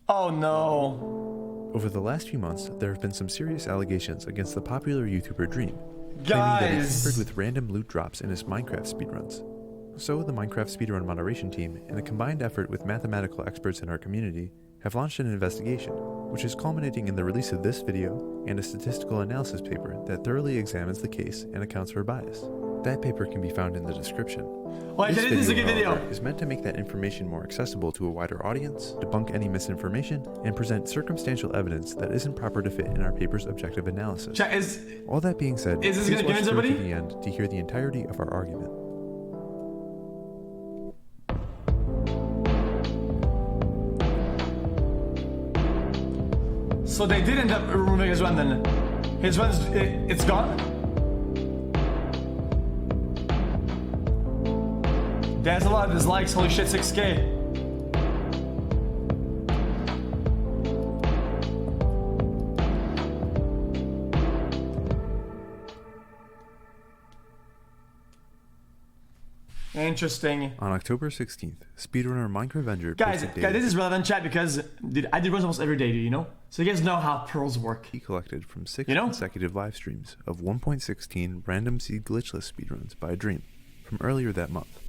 Oh no. Over the last few months, there have been some serious allegations against the popular YouTuber Dream, claiming that he tampered with random loot drops in his Minecraft speedruns. So the Minecraft speedrun moderation team, in a combined effort with mathematical experts in our community, have launched an investigation, which is culminating in the release of this video and a statistical analysis paper that thoroughly examines the case and accounts for bias. That paper can be found in the description. This is a good video. Is meant to make that information more accessible to a wider audience, debunk any misinformation, and present circumstantial evidence that isn't proper to fit in our paper's objective analysis. All that being said, is this going to convince everybody? To the end to hear the entirety of our argument. So they did end up removing his run then. His run's, it's gone? That's a lot of dislikes, holy shit, 6K. Interesting. On October 16th, speedrunner Minecraft Guys, this is relevant chat because dude, I did runs almost every day, you know? So you guys know how pearls work. He collected from 6 consecutive live streams of 1.16 random seed glitchless speedruns by Dream from earlier that month.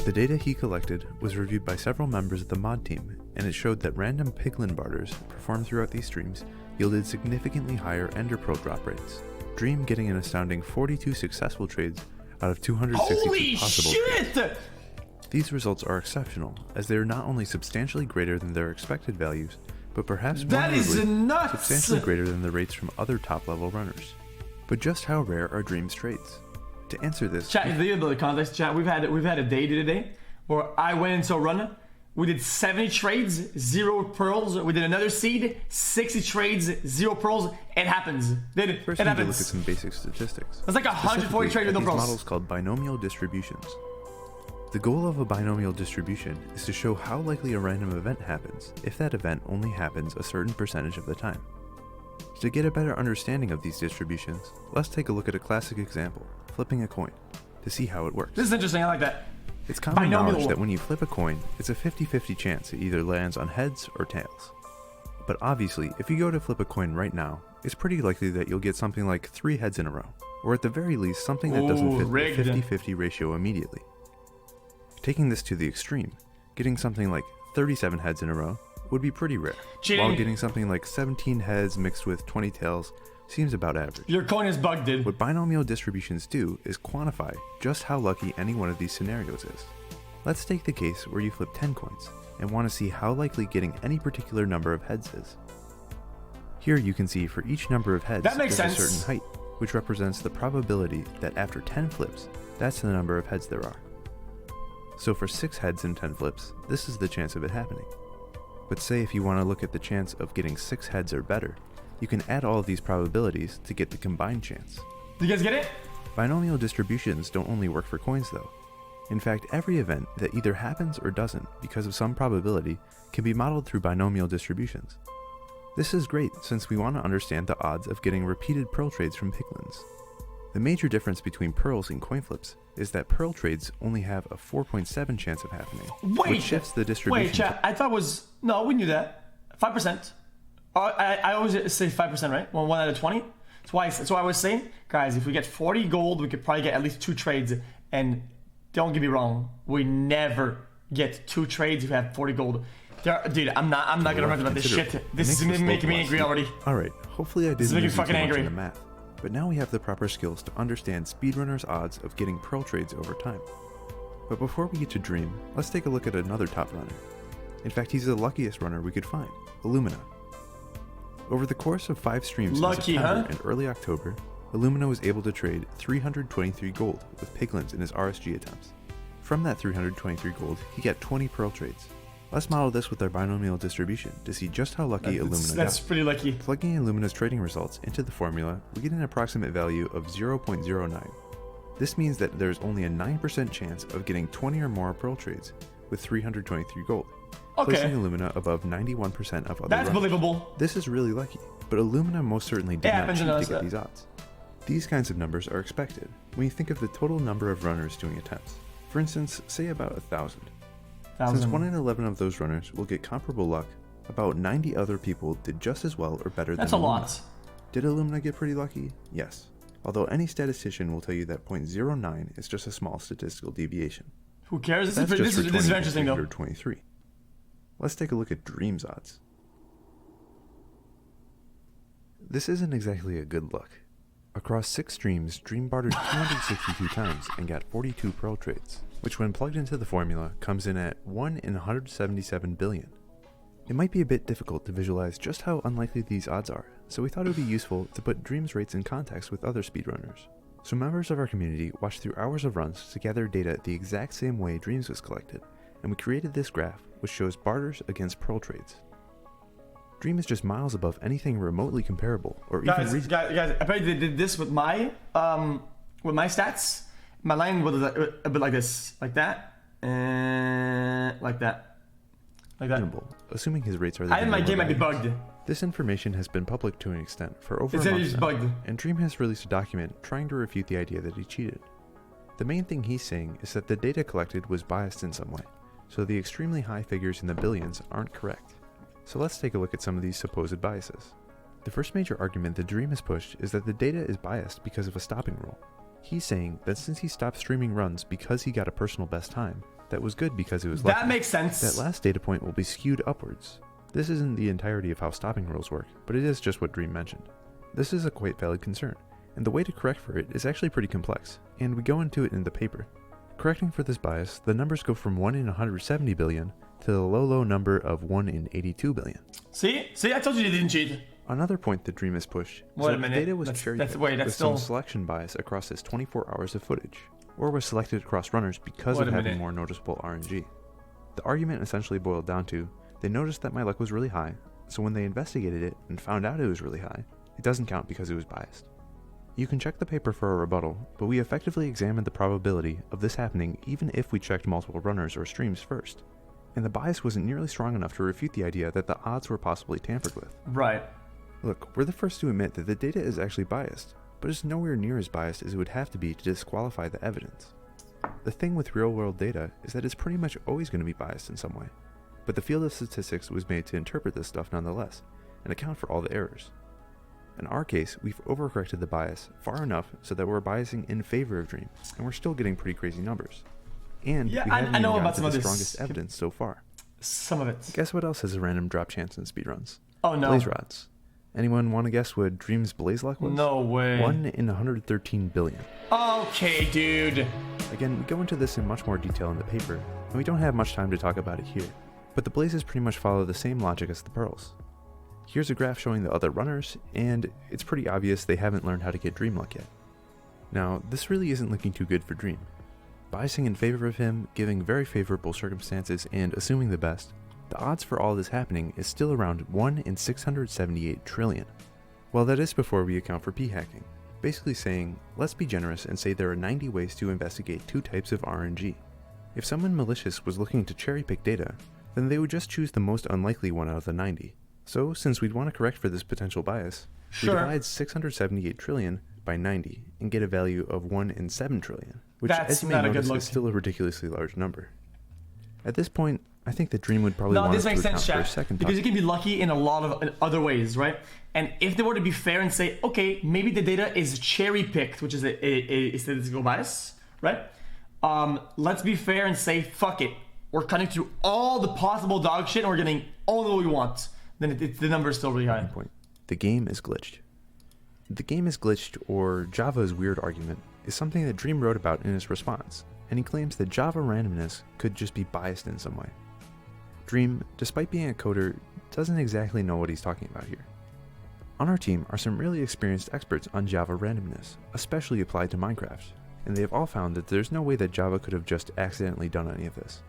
The data he collected was reviewed by several members of the mod team, and it showed that random piglin barters performed throughout these streams yielded significantly higher ender pearl drop rates, Dream getting an astounding 42 successful trades out of 262 possible trades. These results are exceptional, as they are not only substantially greater than their expected values, but perhaps more substantially greater than the rates from other top-level runners. But just how rare are Dream's trades? To answer this, chat, to give a bit of context, chat, we've had a day today where I went into a run. We did 70 trades, 0 pearls. We did another seed, 60 trades, 0 pearls. It happens. First, we need to look at some basic statistics. That's like 140 trades with no pearls. These models called binomial distributions. The goal of a binomial distribution is to show how likely a random event happens if that event only happens a certain percentage of the time. To get a better understanding of these distributions, let's take a look at a classic example, flipping a coin, to see how it works. This is interesting, I like that. It's common knowledge that when you flip a coin, it's a 50-50 chance it either lands on heads or tails. But obviously, if you go to flip a coin right now, it's pretty likely that you'll get something like 3 heads in a row, or at the very least something that doesn't fit the 50-50 ratio immediately. Taking this to the extreme, getting something like 37 heads in a row would be pretty rare, while getting something like 17 heads mixed with 20 tails seems about average. Your coin is bugged, dude. What binomial distributions do is quantify just how lucky any one of these scenarios is. Let's take the case where you flip 10 coins and want to see how likely getting any particular number of heads is. Here you can see for each number of heads there's a certain height, which represents the probability that after 10 flips, that's the number of heads there are. So for 6 heads in 10 flips, this is the chance of it happening. But say if you want to look at the chance of getting 6 heads or better, you can add all of these probabilities to get the combined chance. You guys get it? Binomial distributions don't only work for coins though. In fact, every event that either happens or doesn't because of some probability can be modeled through binomial distributions. This is great since we want to understand the odds of getting repeated pearl trades from piglins. The major difference between pearls and coin flips is that pearl trades only have a 4.7 chance of happening, which shifts the distribution. Wait, chat, I thought it was, no, we knew that. 5%. I always say 5%, right? 1 out of 20. That's why I was saying, guys, if we get 40 gold, we could probably get at least 2 trades. And don't get me wrong, we never get 2 trades if we have 40 gold. Dude, I'm not gonna rant about this shit. This is making me angry already. Alright, hopefully I didn't lose fucking angry. In the math. But now we have the proper skills to understand speedrunners' odds of getting pearl trades over time. But before we get to Dream, let's take a look at another top runner. In fact, he's the luckiest runner we could find, Illumina. Over the course of 5 streams in September and early October, Illumina was able to trade 323 gold with piglins in his RSG attempts. From that 323 gold, he got 20 pearl trades. Let's model this with our binomial distribution to see just how lucky Illumina got. That's pretty lucky. Plugging Illumina's trading results into the formula, we get an approximate value of 0.09. This means that there's only a 9% chance of getting 20 or more pearl trades with 323 gold. Placing Illumina above 91% of other runners. Believable. This is really lucky, but Illumina most certainly did not cheat to get these odds. These kinds of numbers are expected when you think of the total number of runners doing attempts. For instance, say about 1,000. Since 1 in 11 of those runners will get comparable luck, About 90 other people did just as well or better That's than a Illumina. lot. Did Illumina get pretty lucky? Yes. Although any statistician will tell you that 0.09 is just a small statistical deviation. Who cares? That's This is very interesting though. 23. Let's take a look at Dream's odds. This isn't exactly a good look. Across 6 streams, Dream bartered 262 times and got 42 pearl trades, which when plugged into the formula comes in at 1 in 177 billion. It might be a bit difficult to visualize just how unlikely these odds are, so we thought it would be useful to put Dream's rates in context with other speedrunners. So members of our community watched through hours of runs to gather data the exact same way Dreams was collected, and we created this graph which shows barters against pearl trades. Dream is just miles above anything remotely comparable, or even guys, I probably did this with my stats. My line was a bit like this, like that, and like that, like that. reasonable, assuming his rates are the I think my game might be bugged. This information has been public to an extent for over It a said month he's now, bugged. and Dream has released a document trying to refute the idea that he cheated. The main thing he's saying is that the data collected was biased in some way, so the extremely high figures in the billions aren't correct. So let's take a look at some of these supposed biases. The first major argument that Dream has pushed is that the data is biased because of a stopping rule. He's saying that since he stopped streaming runs because he got a personal best time, that was good because it was lucky. That makes sense. That last data point will be skewed upwards. This isn't the entirety of how stopping rules work, but it is just what Dream mentioned. This is a quite valid concern, and the way to correct for it is actually pretty complex, and we go into it in the paper. Correcting for this bias, the numbers go from 1 in 170 billion to the low number of 1 in 82 billion. See, I told you they didn't cheat. Another point that Dream has pushed is Wait a that the minute. data was cherry-picked with some still- selection bias across his 24 hours of footage, or was selected across runners because Wait of a having minute. more noticeable RNG. The argument essentially boiled down to, they noticed that my luck was really high, so when they investigated it and found out it was really high, it doesn't count because it was biased. You can check the paper for a rebuttal, but we effectively examined the probability of this happening even if we checked multiple runners or streams first, and the bias wasn't nearly strong enough to refute the idea that the odds were possibly tampered with. Right. Look, we're the first to admit that the data is actually biased, but it's nowhere near as biased as it would have to be to disqualify the evidence. The thing with real-world data is that it's pretty much always going to be biased in some way, but the field of statistics was made to interpret this stuff nonetheless, and account for all the errors. In our case, we've overcorrected the bias far enough so that we're biasing in favor of Dream, and we're still getting pretty crazy numbers. And Yeah, we I haven't know even about gotten some to of the this. strongest evidence so far. Some of it. Guess what else has a random drop chance in speedruns? Oh no. Blaze rods. Anyone want to guess what Dream's blaze luck was? No way. 1 in 113 billion. Okay, dude. Again, we go into this in much more detail in the paper, and we don't have much time to talk about it here, but the blazes pretty much follow the same logic as the pearls. Here's a graph showing the other runners, and it's pretty obvious they haven't learned how to get Dream luck yet. Now, this really isn't looking too good for Dream. Biasing in favor of him, giving very favorable circumstances, and assuming the best, the odds for all this happening is still around 1 in 678 trillion. Well, that is before we account for p-hacking, basically saying, let's be generous and say there are 90 ways to investigate 2 types of RNG. If someone malicious was looking to cherry-pick data, then they would just choose the most unlikely one out of the 90. So, since we'd want to correct for this potential bias, Sure. we divide 678 trillion by 90 and get a value of 1 in 7 trillion, which That's as you may not a good notice look. is still a ridiculously large number. At this point, I think that Dream would probably No, want this us to makes account sense, for a chat. second Because you time. can be lucky in a lot of other ways, right? And if they were to be fair and say, okay, maybe the data is cherry picked, which is a statistical bias, right? Let's be fair and say, fuck it. We're cutting through all the possible dog shit and we're getting all the we want. Then the number is still really high. Point. The game is glitched. The game is glitched, or Java's weird argument, is something that Dream wrote about in his response, and he claims that Java randomness could just be biased in some way. Dream, despite being a coder, doesn't exactly know what he's talking about here. On our team are some really experienced experts on Java randomness, especially applied to Minecraft, and they have all found that there's no way that Java could have just accidentally done any of this.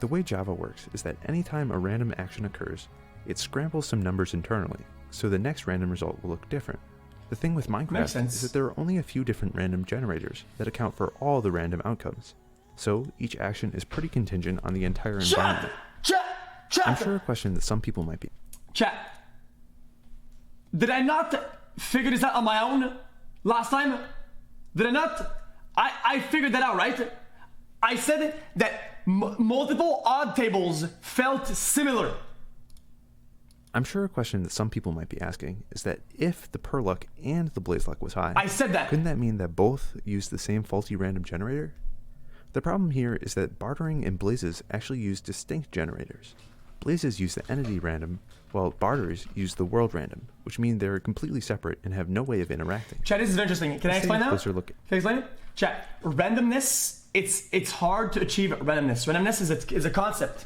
The way Java works is that anytime a random action occurs, it scrambles some numbers internally, so the next random result will look different. The thing with Makes Minecraft sense. is that there are only a few different random generators that account for all the random outcomes, so each action is pretty contingent on the entire environment. Chat! I'm sure a question that some people might be. Chat. Did I not figure this out on my own last time? Did I not? I figured that out, right? I said that multiple odd tables felt similar. I'm sure a question that some people might be asking is that if the per luck and the blaze luck was high, I said that. couldn't that mean that both use the same faulty random generator? The problem here is that bartering and blazes actually use distinct generators. Blazes use the entity random, while barters use the world random, which mean they're completely separate and have no way of interacting. Chat, this is very interesting. Can I explain that? Closer look. Can I explain it? Chat, randomness, it's hard to achieve randomness. Randomness is a concept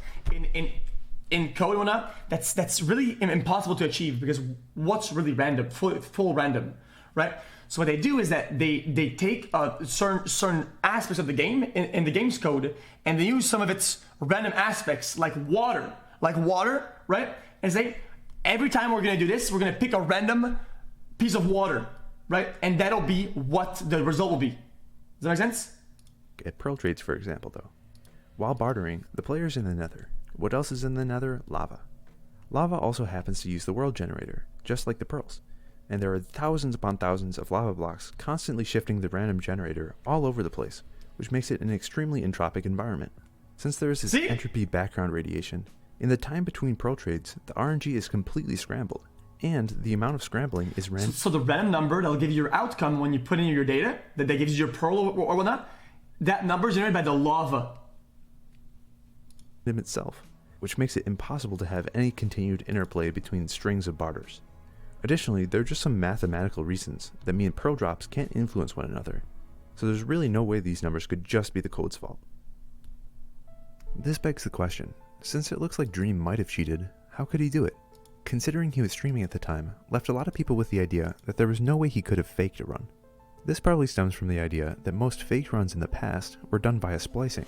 in code and whatnot that's really impossible to achieve, because what's really random? Full random, right? So what they do is that they take certain aspects of the game in the game's code, and they use some of its random aspects, like water, right? And say, every time we're gonna do this, we're gonna pick a random piece of water, right? And that'll be what the result will be. Does that make sense? At Pearl Trades, for example, though, while bartering, the player's in the Nether. What else is in the Nether? Lava. Lava also happens to use the world generator, just like the pearls. And there are thousands upon thousands of lava blocks constantly shifting the random generator all over the place, which makes it an extremely entropic environment. Since there is this entropy background radiation, in the time between Pearl Trades, the RNG is completely scrambled, and the amount of scrambling is random. So the random number that'll give you your outcome when you put in your data, that gives you your pearl or whatnot, that number is generated by the lava itself, which makes it impossible to have any continued interplay between strings of barters. Additionally, there are just some mathematical reasons that mean pearl drops can't influence one another, so there's really no way these numbers could just be the code's fault. This begs the question, since it looks like Dream might have cheated, how could he do it? Considering he was streaming at the time, left a lot of people with the idea that there was no way he could have faked a run. This probably stems from the idea that most faked runs in the past were done via splicing,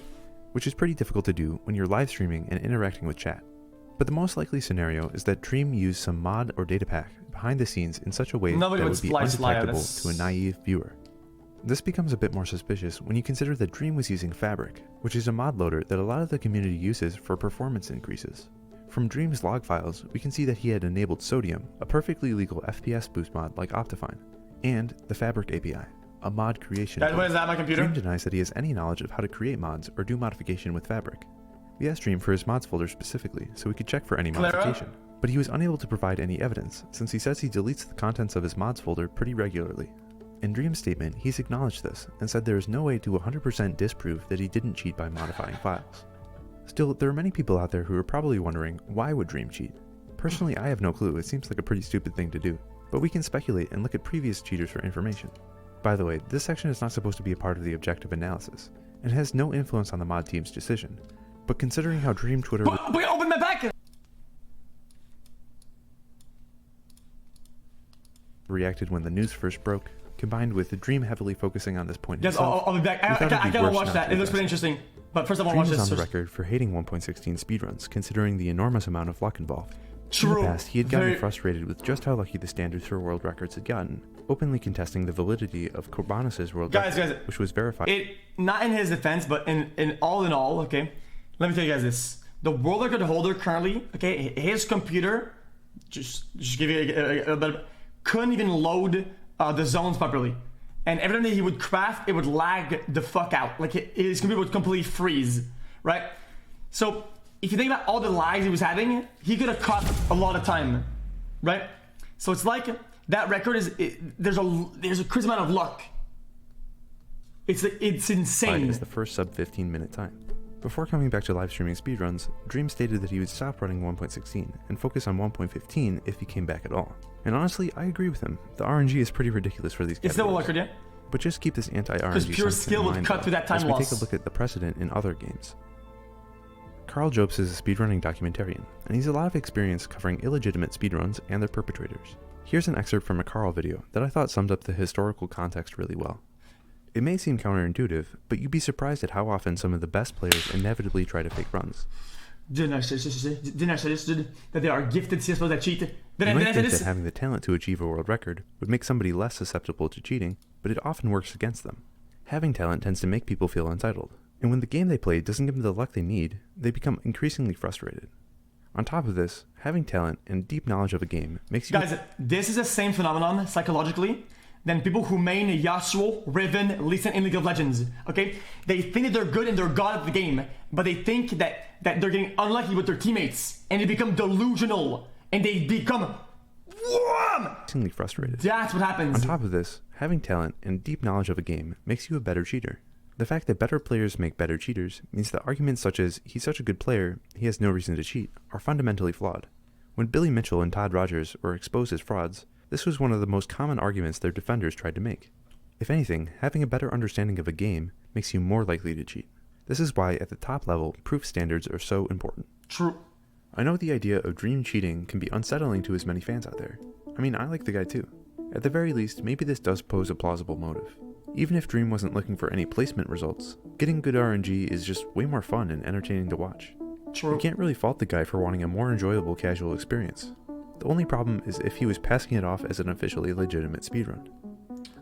which is pretty difficult to do when you're live streaming and interacting with chat. But the most likely scenario is that Dream used some mod or data pack behind the scenes in such a way that would be undetectable to a naive viewer. This becomes a bit more suspicious when you consider that Dream was using Fabric, which is a mod loader that a lot of the community uses for performance increases. From Dream's log files, we can see that he had enabled Sodium, a perfectly legal FPS boost mod like Optifine, and the Fabric API, a mod creation tool. Is that my computer? Dream denies that he has any knowledge of how to create mods or do modification with Fabric. We asked Dream for his mods folder specifically, so we could check for any modification. But he was unable to provide any evidence, since he says he deletes the contents of his mods folder pretty regularly. In Dream's statement, he's acknowledged this, and said there is no way to 100% disprove that he didn't cheat by modifying files. Still, there are many people out there who are probably wondering, why would Dream cheat? Personally, I have no clue, it seems like a pretty stupid thing to do. But we can speculate and look at previous cheaters for information. By the way, this section is not supposed to be a part of the objective analysis, and has no influence on the mod team's decision. But considering how Dream Twitter open my back! reacted when the news first broke, combined with the Dream heavily focusing on this point himself, I'll be back. I gotta watch that. It looks pretty interesting. But first I want to watch this. Dream is on the record for hating 1.16 speedruns, considering the enormous amount of luck involved. True. In the past, he had gotten frustrated with just how lucky the standards for world records had gotten, openly contesting the validity of Corbanus' world record, which was verified. Not in his defense, but in all, okay? Let me tell you guys this. The world record holder currently, okay, his computer, just give you a bit, couldn't even load the zones properly. And every time that he would craft, it would lag the fuck out. Like his computer would completely freeze, right? So if you think about all the lags he was having, he could have cut a lot of time, right? So it's like that record there's a crazy amount of luck. It's insane. It's the first sub 15-minute time. Before coming back to live streaming speedruns, Dream stated that he would stop running 1.16 and focus on 1.15 if he came back at all. And honestly, I agree with him. The RNG is pretty ridiculous for these categories. It's still a record, yeah? But just keep this anti-RNG because pure skill would cut through that time loss. As we take a look at the precedent in other games. Carl Jobs is a speedrunning documentarian, and he's a lot of experience covering illegitimate speedruns and their perpetrators. Here's an excerpt from a Carl video that I thought summed up the historical context really well. It may seem counterintuitive, but you'd be surprised at how often some of the best players inevitably try to fake runs. Didn't I say that there are gifted CS players that cheat? You might think that having the talent to achieve a world record would make somebody less susceptible to cheating, but it often works against them. Having talent tends to make people feel entitled, and when the game they play doesn't give them the luck they need, they become increasingly frustrated. On top of this, having talent and deep knowledge of a game makes you... Guys, this is the same phenomenon, psychologically, than people who main Yasuo, Riven, Lee Sin in League of Legends, okay? They think that they're good and they're god at the game, but they think that they're getting unlucky with their teammates, and they become delusional, and they become Increasingly frustrated. That's what happens. On top of this, having talent and deep knowledge of a game makes you a better cheater. The fact that better players make better cheaters means that arguments such as, he's such a good player, he has no reason to cheat, are fundamentally flawed. When Billy Mitchell and Todd Rogers were exposed as frauds, this was one of the most common arguments their defenders tried to make. If anything, having a better understanding of a game makes you more likely to cheat. This is why, at the top level, proof standards are so important. True. I know the idea of Dream cheating can be unsettling to as many fans out there. I mean, I like the guy too. At the very least, maybe this does pose a plausible motive. Even if Dream wasn't looking for any placement results, getting good RNG is just way more fun and entertaining to watch. True. You can't really fault the guy for wanting a more enjoyable casual experience. The only problem is if he was passing it off as an officially legitimate speedrun.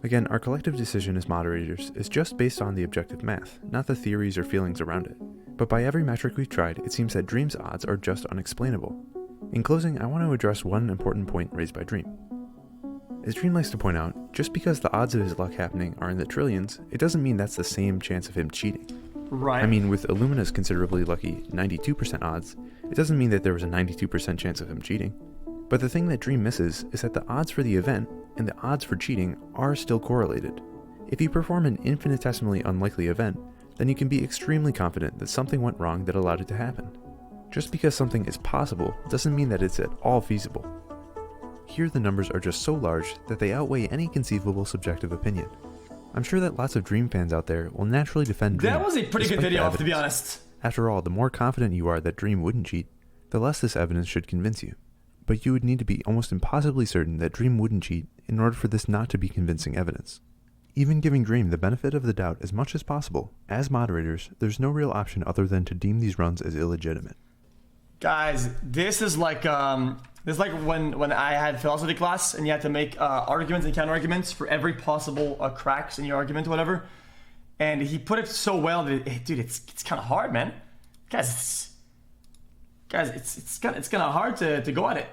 Again, our collective decision as moderators is just based on the objective math, not the theories or feelings around it. But by every metric we've tried, it seems that Dream's odds are just unexplainable. In closing, I want to address one important point raised by Dream. As Dream likes to point out, just because the odds of his luck happening are in the trillions, it doesn't mean that's the same chance of him cheating. Right. I mean, with Illumina's considerably lucky 92% odds, it doesn't mean that there was a 92% chance of him cheating. But the thing that Dream misses is that the odds for the event and the odds for cheating are still correlated. If you perform an infinitesimally unlikely event, then you can be extremely confident that something went wrong that allowed it to happen. Just because something is possible doesn't mean that it's at all feasible. Here the numbers are just so large that they outweigh any conceivable subjective opinion. I'm sure that lots of Dream fans out there will naturally defend Dream. That was a pretty good video, to be honest. After all, the more confident you are that Dream wouldn't cheat, the less this evidence should convince you. But you would need to be almost impossibly certain that Dream wouldn't cheat in order for this not to be convincing evidence. Even giving Dream the benefit of the doubt as much as possible, as moderators, there's no real option other than to deem these runs as illegitimate. Guys, this is like when I had philosophy class and you had to make arguments and counter arguments for every possible cracks in your argument or whatever. And he put it so well that dude, it's kind of hard, man. Guys, it's kind of hard to go at it.